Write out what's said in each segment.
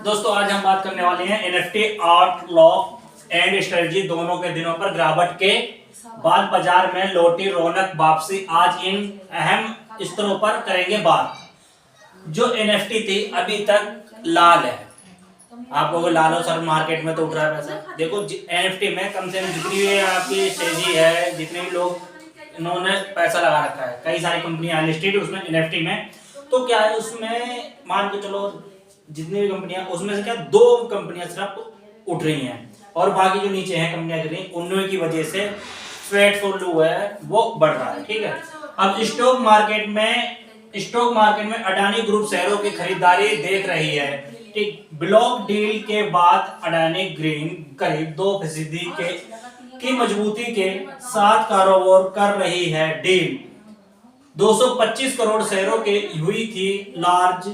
दोस्तों आज हम बात करने वाले हैं एनएफटी आउटलॉक एंड स्ट्रेटजी दोनों के दिनों पर गिरावट के बाद बाजार में लौटी रौनक वापसी। आज इन अहम स्तरों पर करेंगे बात। जो एनएफटी थी अभी तक लाल है, आप लोगों लाल हो सर, मार्केट में तो उठ रहा है पैसा। देखो एनएफटी में कम से कम जितनी भी आपकी तेजी है, जितने भी लोग इन्होंने पैसा लगा रखा है, कई सारी कंपनियां लिस्टेड उसमें एनएफटी में, तो क्या है उसमें मान के चलो जितनी भी कंपनियां, उसमें से क्या दो कंपनियां सिर्फ उठ रही हैं और बाकी जो नीचे हैं कंपनियां गिर रही, उन्हीं की वजह से पोर्टफोलियो है वो बढ़ रहा है। ठीक है, अब स्टॉक मार्केट में अडानी ग्रुप शेयरों की खरीदारी देख रही है। ठीक, ब्लॉक डील के बाद अडानी ग्रीन करीब 2% की मजबूती के साथ कारोबार कर रही है। डील 225 करोड़ शेयरों की हुई थी। लार्ज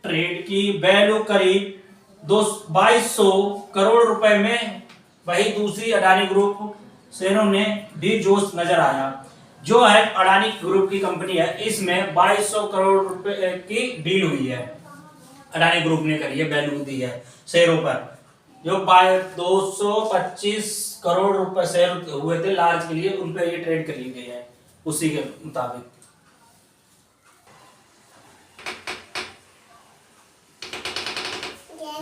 ट्रेड की वैल्यू करीब 2200 करोड़ रुपए में। वही दूसरी अडानी ग्रुप शेयरों ने भी जोश नजर आया। जो है अडानी ग्रुप की कंपनी है, इसमें 2200 करोड़ रुपए की डील हुई है, अडानी ग्रुप ने करी है, वैल्यू दी है शेयरों पर। जो 225 करोड़ रुपए शेयर हुए थे लार्ज के लिए, उन पर ये ट्रेड कर ली गई है उसी के मुताबिक।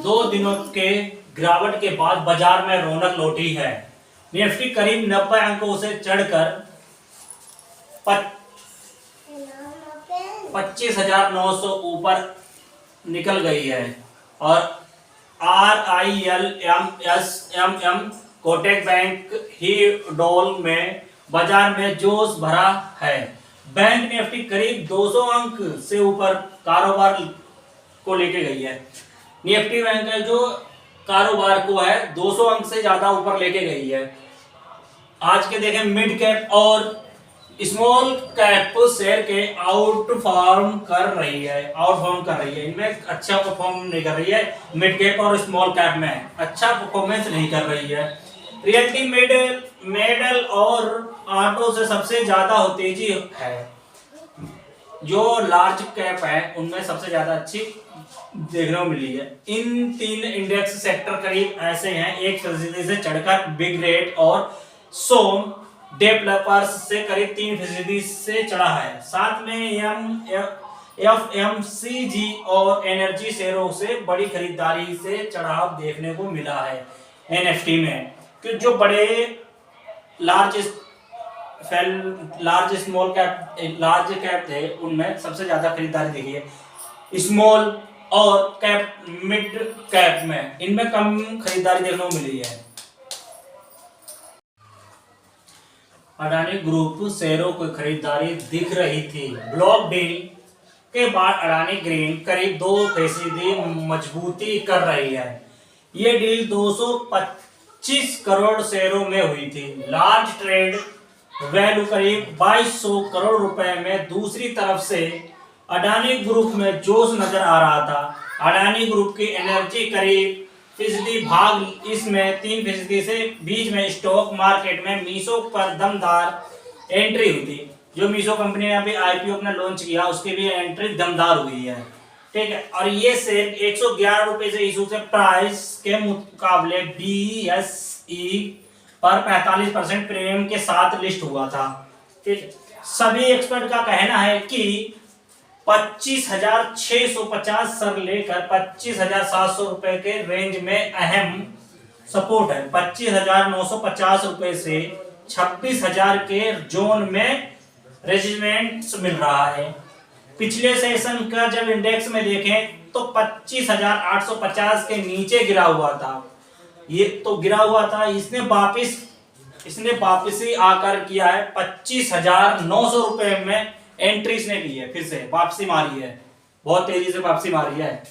दो दिनों के गिरावट के बाद बाजार में रौनक लौटी है। निफ्टी करीब 90 अंकों से चढ़कर 25,900 ऊपर निकल गई है और RILMSMM कोटक बैंक ही डॉल में बाजार में जोश भरा है। बैंक निफ्टी करीब 200 अंक से ऊपर कारोबार को लेके गई है। निफ्टी बैंक है जो कारोबार को है 200 अंक से ज्यादा ऊपर लेके गई है। आज के देखें मिड कैप और स्मॉल कैप शेयर के आउटफॉर्म कर रही है। इनमें अच्छा परफॉर्म नहीं कर रही है। मिड कैप और स्मॉल कैप में अच्छा परफॉर्मेंस नहीं कर रही है। रियल्टी मेडल और ऑटो से सबसे ज्यादा तेजी है। जो लार्ज कैप है उनमें सबसे ज्यादा अच्छी देखने को मिली है। इन तीन इंडेक्स सेक्टर करीब ऐसे हैं, 1% से चढ़कर बिग रेट और सोम डेवलपर्स से करीब 3% से चढ़ा है। साथ में FMCG और एनर्जी शेयरों से बड़ी खरीदारी से चढ़ाव देखने को मिला है एनएफटी में। कि जो बड़े लार्ज कैप थे उनमें सबसे ज्यादा खरीदारी देखी है। स्मॉल और कैप मिड कैप में इनमें कम खरीदारी देखने को मिली है। अडानी ग्रुप शेयरों की खरीदारी दिख रही थी। ब्लॉक डील के बाद अडानी ग्रीन करीब 2% मजबूती कर रही है। ये डील 225 करोड़ शेयरों में हुई थी। लार्ज ट्रेड वैल्यू करीब 2200 करोड़ रुपए में। दूसरी तरफ से अडानी ग्रुप में जोश नजर आ रहा था। अडानी ग्रुप की एनर्जी करीब फीसदी भाग, इसमें 3% से बीच में स्टॉक मार्केट में मीसो पर दमदार एंट्री हुई थी। जो मीसो कंपनी ने अभी आईपीओ अपना लॉन्च किया, उसकी भी एंट्री दमदार हुई है। ठीक है, और ये शेयर 111 रुपए से इशू से प्राइस के मुकाबले BSE पर 45% प्रीमियम के साथ लिस्ट हुआ था। ठीक, सभी एक्सपर्ट का कहना है कि 25,650 से लेकर 25,700 रुपए के रेंज में अहम सपोर्ट है। 25,950 रुपए से 26,000 के जोन में रेजिस्टेंस मिल रहा है। पिछले सेशन का जब इंडेक्स में देखें तो 25,850 के नीचे गिरा हुआ था। ये तो गिरा हुआ था, इसने वापसी आकर किया है 25,900 रुपए में एंट्री इसने की है। फिर से वापसी मारी है, बहुत तेजी से वापसी मारी है।